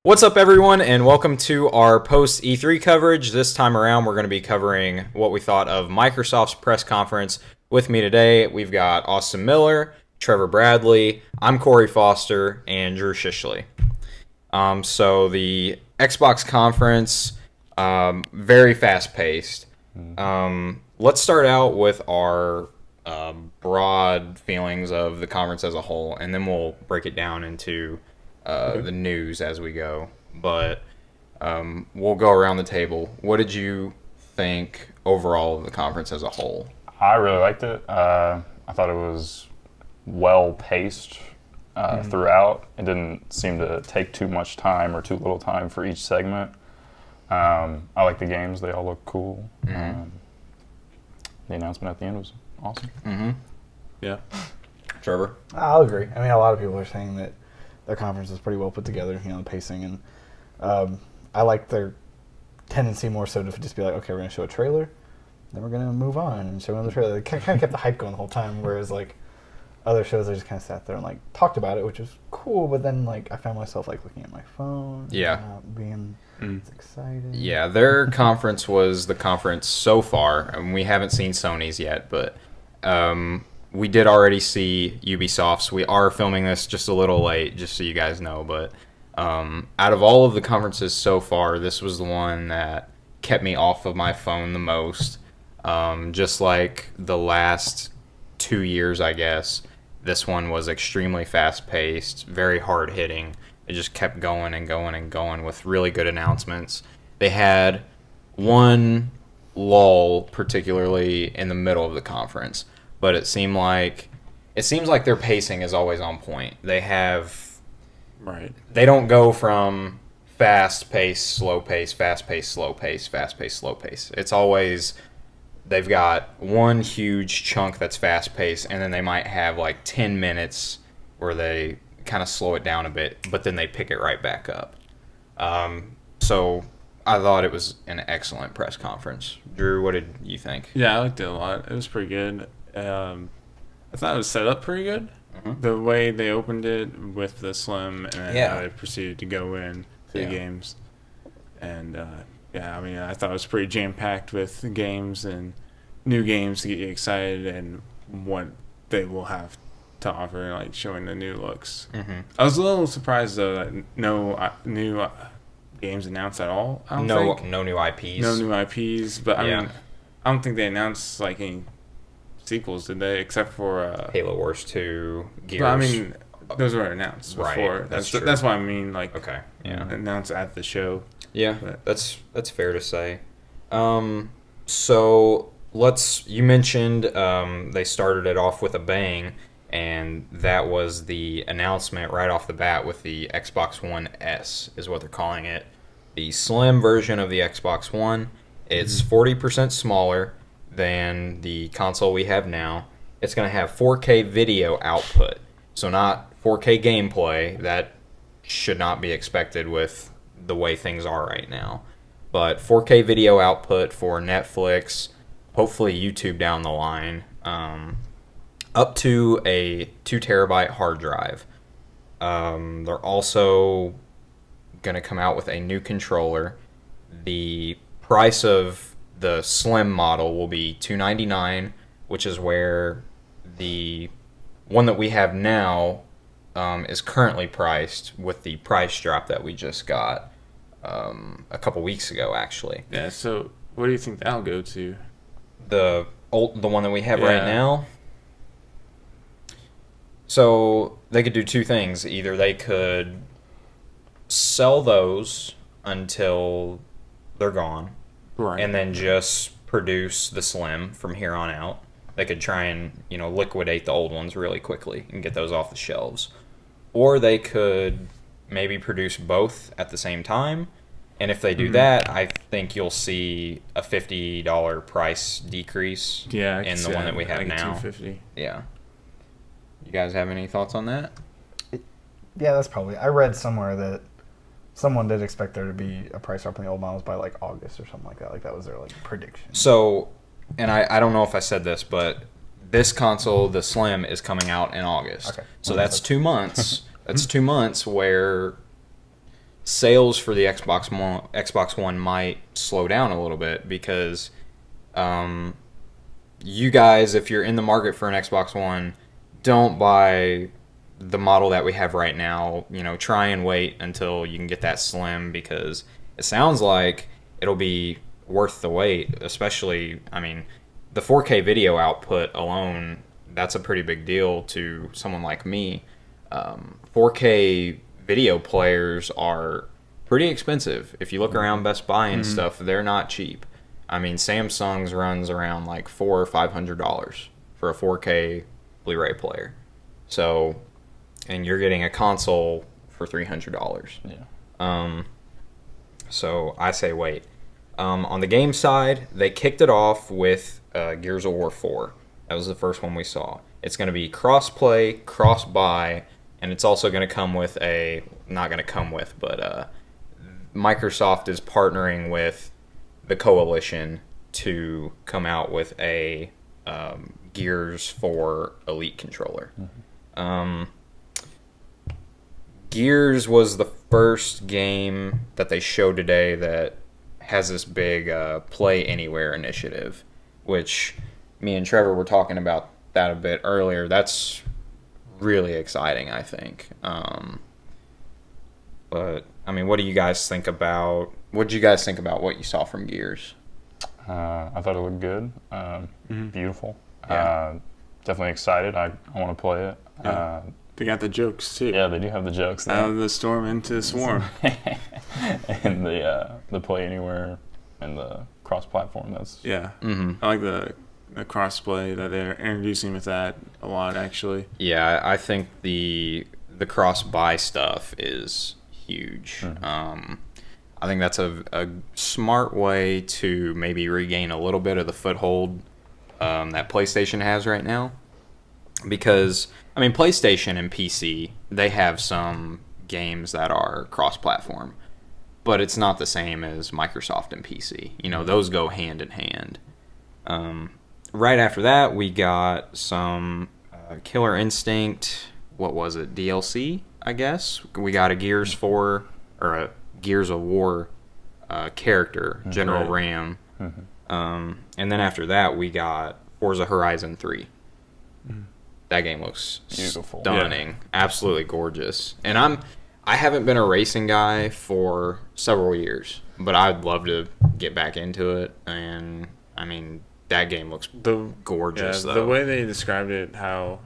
What's up, everyone, and welcome to our post E3 coverage. This time around, we're going to be covering what we thought of Microsoft's press conference. With me today, we've got Austin Miller, Trevor Bradley, I'm Corey Foster, and Drew Shishley. So the Xbox conference, very fast-paced. Let's start out with our broad feelings of the conference as a whole, and then we'll break it down into the news as we go. But we'll go around the table. What did you think overall of the conference as a whole? I really liked it. I thought it was well paced throughout. It didn't seem to take too much time or too little time for each segment. I like the games. They all look cool. The announcement at the end was awesome. Yeah. Trevor? I'll agree. I mean, a lot of people are saying that their conference is pretty well put together, the pacing. And I like their tendency more so to just be like, okay, we're going to show a trailer, then we're going to move on and show another trailer. They kind of kept the hype going the whole time, whereas like other shows, I just kind of sat there and like talked about it, which was cool, but then like I found myself like looking at my phone, not being as excited. Yeah, their conference was the conference so far, and we haven't seen Sony's yet, but we did already see Ubisoft's. We are filming this just a little late, just so you guys know, but out of all of the conferences so far, this was the one that kept me off of my phone the most. Just like the last 2 years, I guess, this one was extremely fast-paced, very hard-hitting. It just kept going and going and going with really good announcements. They had one lull, particularly in the middle of the conference, but it seems like their pacing is always on point. They don't go from fast pace, slow pace, fast pace, slow pace, fast pace, slow pace. It's always they've got one huge chunk that's fast paced, and then they might have like 10 minutes where they kind of slow it down a bit, but then they pick it right back up. So I thought it was an excellent press conference. Drew, what did you think? Yeah, I liked it a lot. It was pretty good. I thought it was set up pretty good. The way they opened it with the Slim and then how they proceeded to go in to the games. And, I mean, I thought it was pretty jam-packed with games and new games to get you excited and what they will have to offer, like showing the new looks. I was a little surprised, though, that no new games announced at all. No new IPs. No new IPs, but I mean, I don't think they announced like any sequels, did they? Except for Halo Wars 2, Gears. But I mean, those were announced before. Right, that's true. That's what I mean. Like, okay, yeah, announced at the show. Yeah, but that's fair to say. So you mentioned they started it off with a bang, and that was the announcement right off the bat with the Xbox One S, is what they're calling it. The slim version of the Xbox One. It's 40% smaller than the console we have now. It's going to have 4K video output. So not 4K gameplay. That should not be expected with the way things are right now. But 4K video output for Netflix, hopefully YouTube down the line, up to a 2 terabyte hard drive. They're also going to come out with a new controller. The price of the slim model will be $299, which is where the one that we have now is currently priced with the price drop that we just got a couple weeks ago, actually. Yeah. So, what do you think that'll go to? The one that we have right now. So they could do two things. Either they could sell those until they're gone. Right. And then just produce the slim from here on out. They could try and, liquidate the old ones really quickly and get those off the shelves. Or they could maybe produce both at the same time. And if they do that, I think you'll see a $50 price decrease in the one that we have now. $250. Yeah. You guys have any thoughts on that? Yeah, that's probably. I read somewhere that someone did expect there to be a price drop in the old models by like August or something like that. Like that was their prediction. So, and I don't know if I said this, but this console, the Slim, is coming out in August. Okay. So that's 2 months. That's 2 months where sales for the Xbox One might slow down a little bit because you guys, if you're in the market for an Xbox One, don't buy the model that we have right now. Try and wait until you can get that Slim, because it sounds like it'll be worth the wait, especially, the 4K video output alone, that's a pretty big deal to someone like me. 4K video players are pretty expensive. If you look around Best Buy and stuff, they're not cheap. Samsung's runs around like $400 or $500 for a 4K Blu-ray player. So, and you're getting a console for $300. Yeah. So I say wait. On the game side, they kicked it off with Gears of War 4. That was the first one we saw. It's going to be cross-play, cross-buy, and it's also going to come with Microsoft is partnering with the Coalition to come out with a Gears 4 Elite controller. Gears was the first game that they showed today that has this big Play Anywhere initiative, which me and Trevor were talking about that a bit earlier. That's really exciting, I think. But what do you guys think about? What did you guys think about what you saw from Gears? I thought it looked good. Beautiful. Yeah. Definitely excited. I want to play it. Yeah. They got the jokes too. Yeah, they do have the jokes. Out of the storm into the swarm. And the Play Anywhere and the cross-platform. That's I like the cross-play that they're introducing with that a lot, actually. Yeah, I think the cross-buy stuff is huge. I think that's a smart way to maybe regain a little bit of the foothold that PlayStation has right now. Because, PlayStation and PC, they have some games that are cross-platform, but it's not the same as Microsoft and PC. Those go hand in hand. Right after that, we got some Killer Instinct, what was it, DLC, I guess? We got a Gears 4, or a Gears of War character, General Ram. And then after that, we got Forza Horizon 3. That game looks beautiful, stunning, absolutely gorgeous. And I haven't been a racing guy for several years, but I'd love to get back into it. And that game looks gorgeous. The way they described it, how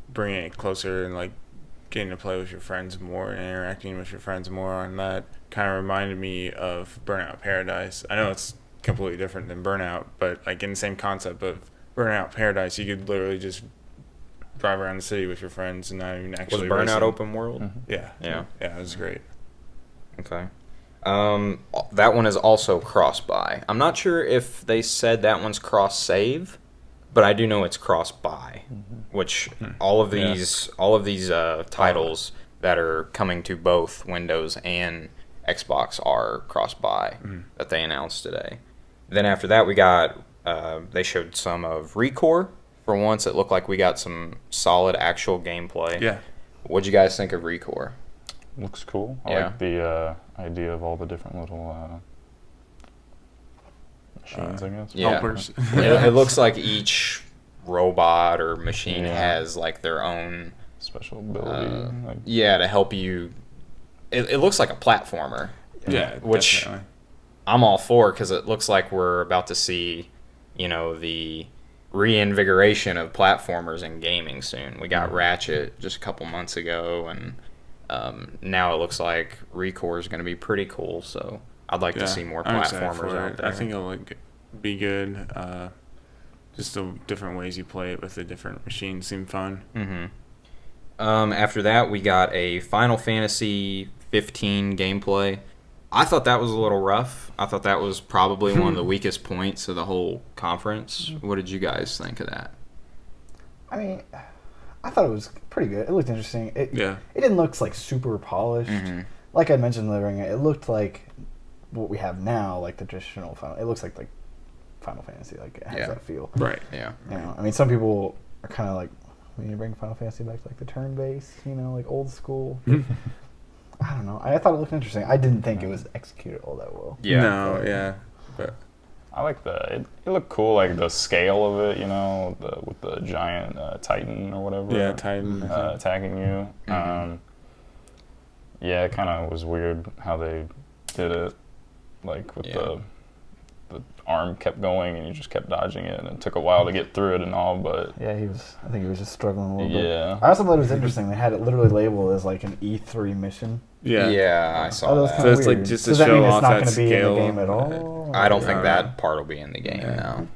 bringing it closer and like getting to play with your friends more and interacting with your friends more on that kind of reminded me of Burnout Paradise. I know it's completely different than Burnout, but like in the same concept of Burnout Paradise, you could literally just drive around the city with your friends and not even actually Was Burnout racing. open world? Yeah, Yeah, it was great. Okay. That one is also cross-buy. I'm not sure if they said that one's cross-save, but I do know it's cross-buy, which all of these titles that are coming to both Windows and Xbox are cross-buy that they announced today. Then after that, we got they showed some of ReCore. For once, it looked like we got some solid actual gameplay. Yeah. What'd you guys think of ReCore? looks cool. I like the idea of all the different little machines, I guess. Yeah. Helpers. It looks like each robot or machine has like their own special ability. to help you. It looks like a platformer. Yeah, which definitely. I'm all for, because it looks like we're about to see, the reinvigoration of platformers in gaming soon. We got Ratchet just a couple months ago, and now it looks like ReCore is going to be pretty cool. So I'd like to see more platformers out there. I think it'll be good. Just the different ways you play it with the different machines seem fun. Mm-hmm. After that, we got a Final Fantasy 15 gameplay. I thought that was a little rough. I thought that was probably one of the weakest points of the whole conference. What did you guys think of that? I mean, I thought it was pretty good. It looked interesting. It didn't look like super polished. Mm-hmm. Like I mentioned, it looked like what we have now, like the traditional Final. It looks like Final Fantasy. Like it has that feel. Right. Yeah. I mean, some people are kind of like, we need to bring Final Fantasy back to like the turn-based, like old school. I don't know. I thought it looked interesting. I didn't think it was executed all that well. Yeah. No, yeah. But I like it looked cool, like the scale of it, with the giant Titan or whatever. Yeah, Titan. Attacking you. Yeah, it kind of was weird how they did it, like with the arm kept going and you just kept dodging it, and it took a while to get through it and all, but... Yeah, I think he was just struggling a little bit. Yeah. I also thought it was interesting. They had it literally labeled as like an E3 mission. Yeah, I saw that. So it's like just to Does that show mean it's off not that going to be in the scale? game at all? I don't think that part will be in the game, no.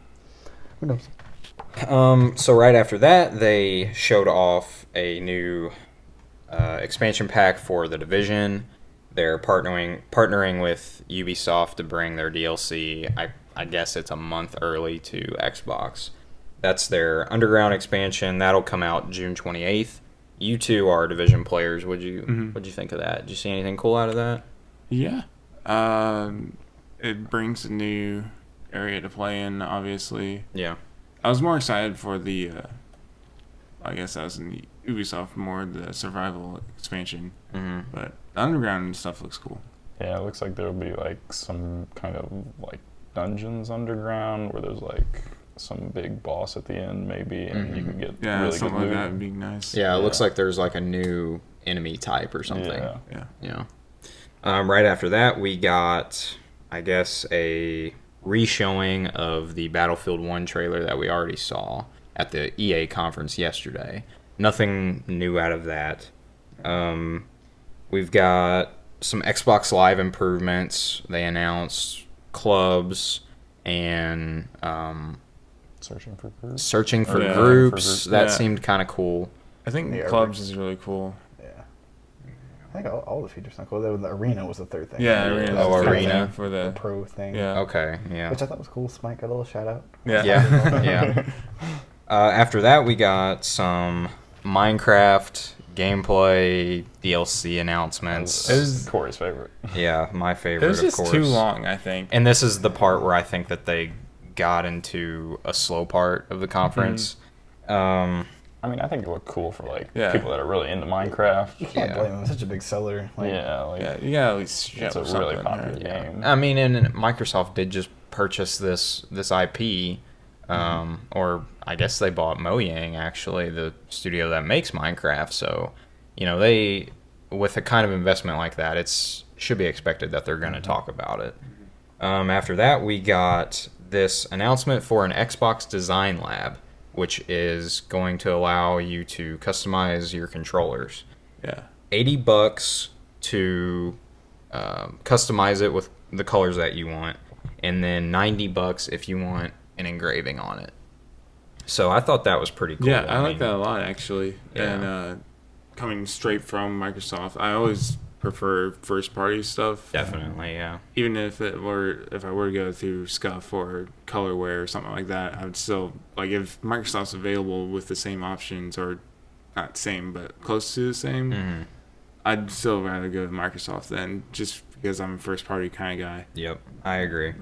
Who knows? So right after that, they showed off a new expansion pack for The Division. They're partnering with Ubisoft to bring their DLC. I guess it's a month early to Xbox. That's their Underground expansion. That'll come out June 28th. You two are Division players. What'd you think of that? Did you see anything cool out of that? Yeah. It brings a new area to play in, obviously. Yeah. I was more excited for the, I guess that was in Ubisoft more, the survival expansion. But the Underground stuff looks cool. Yeah, it looks like there'll be like some kind of like dungeons underground where there's like some big boss at the end maybe, and you could get really good something loot. like that would be nice. Yeah, it looks like there's like a new enemy type or something. Yeah. Right after that, we got, I guess, a re-showing of the Battlefield 1 trailer that we already saw at the EA conference yesterday. Nothing new out of that. We've got some Xbox Live improvements. They announced clubs and Searching for groups. Groups. That seemed kind of cool. I think The clubs is really cool. Yeah. I think all the features sound cool. The arena was the third thing. Yeah, arena. Oh, was arena. kind of for The the pro thing. yeah. Okay, yeah. Which I thought was cool. Smite got a little shout out. Yeah. After that, we got some Minecraft gameplay DLC announcements. It was Corey's favorite. Yeah, my favorite, It was just of course. too long, I think. And this is the part where I think that they got into a slow part of the conference. I mean, I think it looked cool for like people that are really into Minecraft. You can't blame him. It's such a big seller. Like, You gotta at least show it's a something really there. popular game. I mean, and Microsoft did just purchase this IP, or I guess they bought Mojang, actually, the studio that makes Minecraft. So, they, with a kind of investment like that, it's should be expected that they're going to talk about it. After that, we got this announcement for an Xbox Design Lab, which is going to allow you to customize your controllers. Yeah. $80 to customize it with the colors that you want, and then $90 if you want an engraving on it. So I thought that was pretty cool. Yeah, I like that a lot, actually. Yeah. And coming straight from Microsoft, I always prefer first-party stuff. Definitely, yeah. Even if I were to go through Scuff or Colorware or something like that, I would still, like, if Microsoft's available with the same options, or not same, but close to the same, I'd still rather go with Microsoft then, just because I'm a first-party kind of guy. Yep, I agree.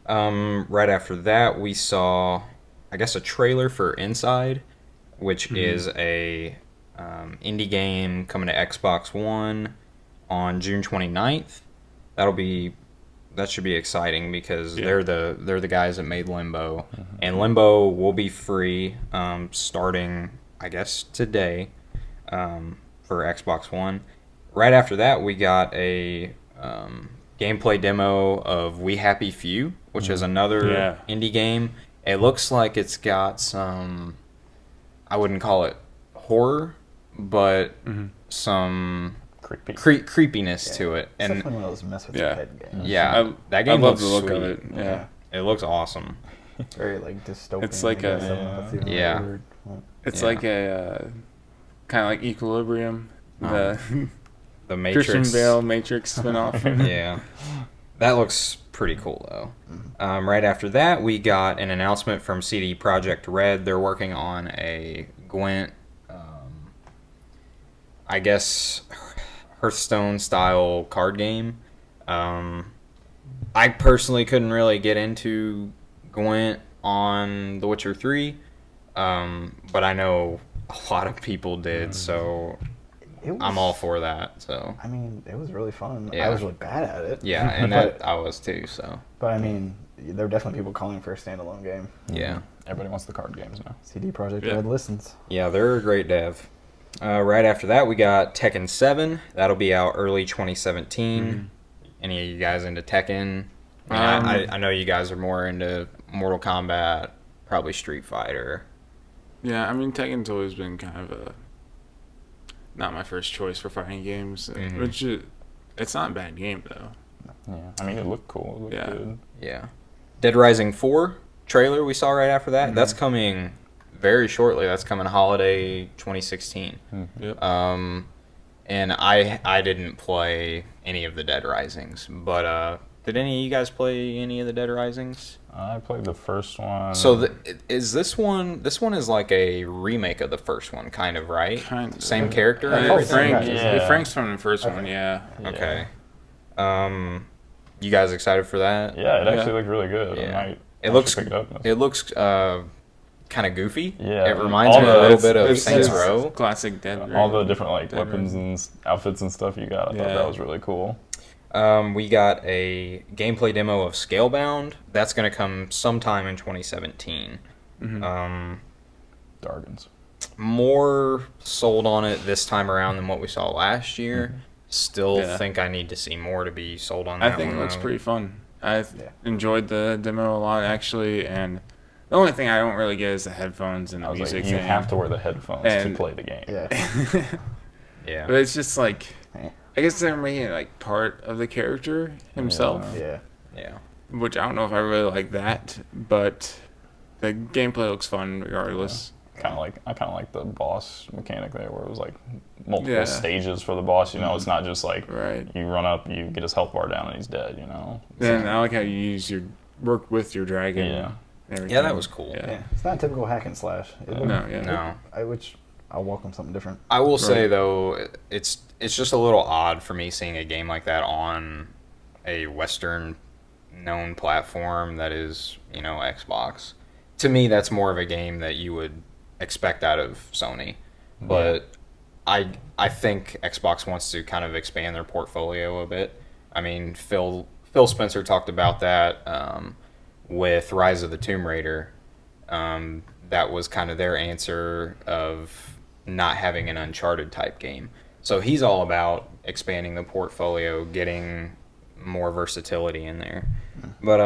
Right after that, we saw, I guess, a trailer for Inside, which is a indie game coming to Xbox One on June 29th. That should be exciting because they're the guys that made Limbo, and Limbo will be free starting, I guess, today for Xbox One. Right after that, we got a gameplay demo of We Happy Few, which is another indie game. It looks like it's got some, I wouldn't call it horror, but some creepiness to it. It's And definitely one of those mess with your head games. yeah, that game I looks love the look sweet. of it. Yeah. It looks awesome. Very like dystopian. It's like I guess. I don't know if that's even Yeah. a word. It's like a kind of like Equilibrium, The the Matrix. Christian Bale Matrix spinoff. Yeah, that looks pretty cool though. Right after that, we got an announcement from CD Projekt Red. They're working on a Gwent, I guess, Hearthstone style card game. I personally couldn't really get into Gwent on The Witcher 3, but I know a lot of people did. So I'm all for that. So I mean, it was really fun. Yeah. I was really bad at it. yeah, and that I was too. So But I mean, there are definitely people calling for a standalone game. yeah, Everybody wants the card games now. CD Projekt Yeah. Red listens. yeah, they're a great dev. Right after that, we got Tekken 7. That'll be out early 2017. Any of you guys into Tekken? I know you guys are more into Mortal Kombat, probably Street Fighter. Yeah, I mean, Tekken's always been kind of not my first choice for fighting games, which it's not a bad game though. Yeah, I mean, it looked cool. It looked good. Yeah. Dead Rising 4 trailer we saw right after that. That's coming very shortly. That's coming holiday 2016. Yep. And I didn't play any of the Dead Risings, but did any of you guys play any of the Dead Risings? I played the first one. So is this one? This one is like a remake of the first one, kind of, right? Kind of. Same character. and everything? Frank's from the first one, yeah. Okay. You guys excited for that? Yeah, it actually looked really good. Yeah. I might It looks. pick it up. It looks kind of goofy. Yeah. It reminds All me a the- little bit of It's Saints just Row. Classic Dead. all the different like Dead weapons and outfits and stuff you got. I thought that was really cool. We got a gameplay demo of Scalebound. That's going to come sometime in 2017. Dargans. More sold on it this time around than what we saw last year. Still think I need to see more to be sold on that I think one, it looks though. pretty fun. I enjoyed the demo a lot actually, and the only thing I don't really get is the headphones and the I was music. like, you thing. have to wear the headphones And- to play the game. Yeah. Yeah. But it's just like, I guess they're making it like part of the character himself, Yeah. Yeah. which I don't know if I really like that, but the gameplay looks fun regardless. I kind of like the boss mechanic there, where it was like multiple stages for the boss. You know, it's not just like you run up, you get his health bar down, and he's dead. You know. Then I like how you work with your dragon. Yeah. and everything. Yeah, that was cool. Yeah. It's not a typical hack and slash. No. Which I'll welcome something different. I will say though, it's just a little odd for me seeing a game like that on a Western known platform that is, Xbox. To me, that's more of a game that you would expect out of Sony. But I think Xbox wants to kind of expand their portfolio a bit. I mean, Phil Spencer talked about that with Rise of the Tomb Raider. That was kind of their answer of not having an Uncharted type game. So he's all about expanding the portfolio, getting more versatility in there. But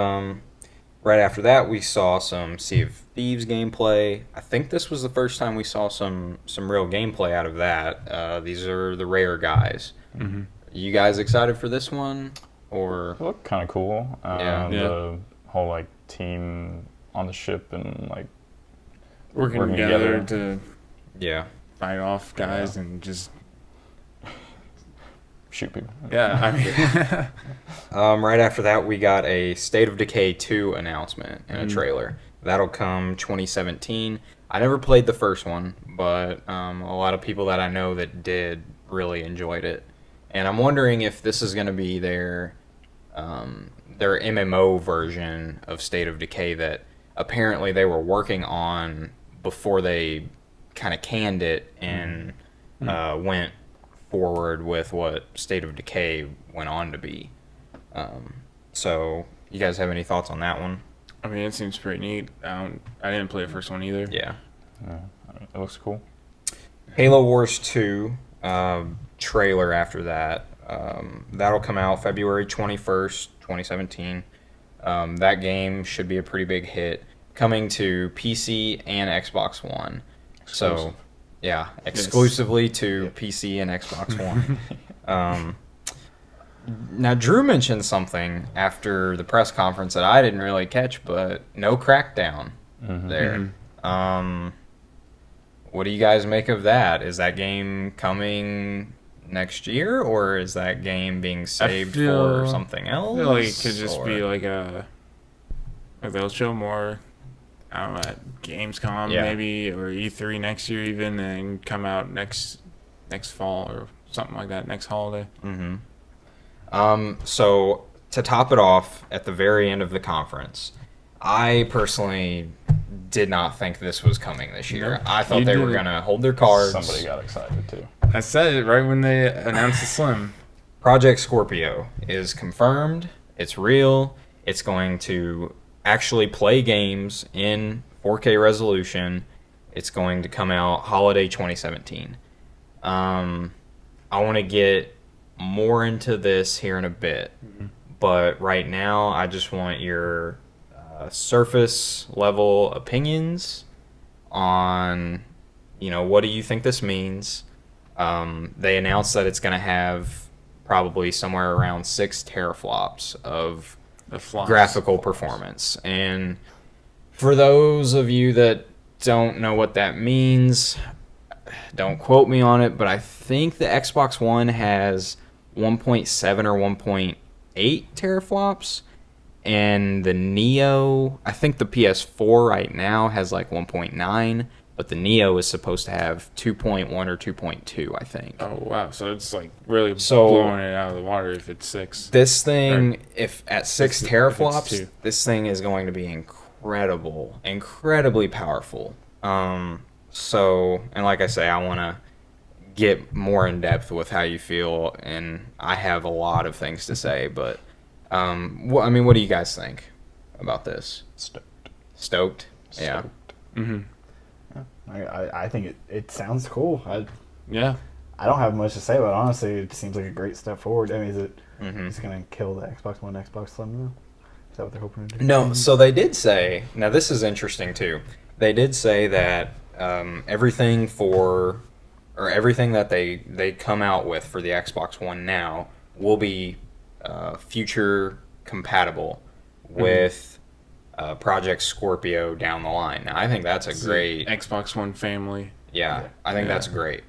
right after that, we saw some Sea of Thieves gameplay. I think this was the first time we saw some real gameplay out of that. These are the Rare guys. You guys excited for this one? Or It looked kind of cool. Yeah. The whole like team on the ship and like working together to yeah, fight off guys and just shoot people. I mean, right after that, we got a State of Decay 2 announcement and a trailer. That'll come 2017. I never played the first one, but a lot of people that I know that did really enjoyed it. And I'm wondering if this is going to be their MMO version of State of Decay that apparently they were working on before they kind of canned it and went forward with what State of Decay went on to be. So, you guys have any thoughts on that one? I mean, it seems pretty neat. I didn't play the first one either. Yeah. I mean, it looks cool. Halo Wars 2 trailer after that. That'll come out February 21st, 2017. That game should be a pretty big hit. Coming to PC and Xbox One. So, yeah, exclusively to PC and Xbox One. Now, Drew mentioned something after the press conference that I didn't really catch, but no Crackdown there. What do you guys make of that? Is that game coming next year, or is that game being saved for something else? I feel like it could just be like they'll show more, I don't know, at Gamescom maybe, or E3 next year even, and come out next fall or something like that, next holiday. So to top it off, at the very end of the conference, I personally did not think this was coming this year. I thought they were going to hold their cards. Somebody got excited too. I said it right when they announced the Slim. Project Scorpio is confirmed. It's real. It's going to actually play games in 4K resolution. It's going to come out holiday 2017. I want to get more into this here in a bit, but right now I just want your surface level opinions on, what do you think this means? They announced that it's going to have probably somewhere around 6 teraflops of graphical performance. And for those of you that don't know what that means, don't quote me on it, but I think the Xbox One has 1.7 or 1.8 teraflops, and the Neo, I think the PS4 right now has like 1.9, but the Neo is supposed to have 2.1 or 2.2, I think. Oh, wow. So it's like really blowing it out of the water if it's 6. This thing, if at 6 teraflops, this thing is going to be incredibly powerful. So, and like I say, I want to get more in depth with how you feel, and I have a lot of things to say, but what do you guys think about this? Stoked? Yeah. Mm-hmm. I think it sounds cool. Yeah. I don't have much to say, but honestly, it seems like a great step forward. I mean, is it going to kill the Xbox One, Xbox Slim now? Is that what they're hoping to do? No, so they did say, now this is interesting too, they did say that everything that they come out with for the Xbox One now will be future compatible with Project Scorpio down the line. Now, I think that's a great Xbox One family. Yeah, I think that's great.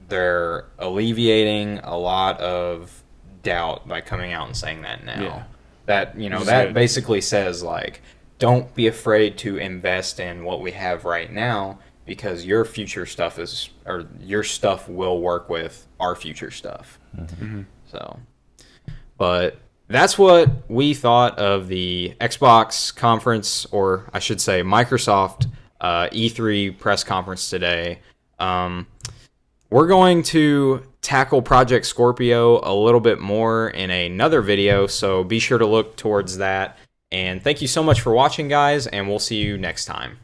They're alleviating a lot of doubt by coming out and saying that now. Yeah. That that basically says, like, don't be afraid to invest in what we have right now, because your future stuff your stuff will work with our future stuff. Mm-hmm. So, but that's what we thought of the Xbox conference, or I should say Microsoft E3 press conference today. We're going to tackle Project Scorpio a little bit more in another video, so be sure to look towards that. And thank you so much for watching, guys, and we'll see you next time.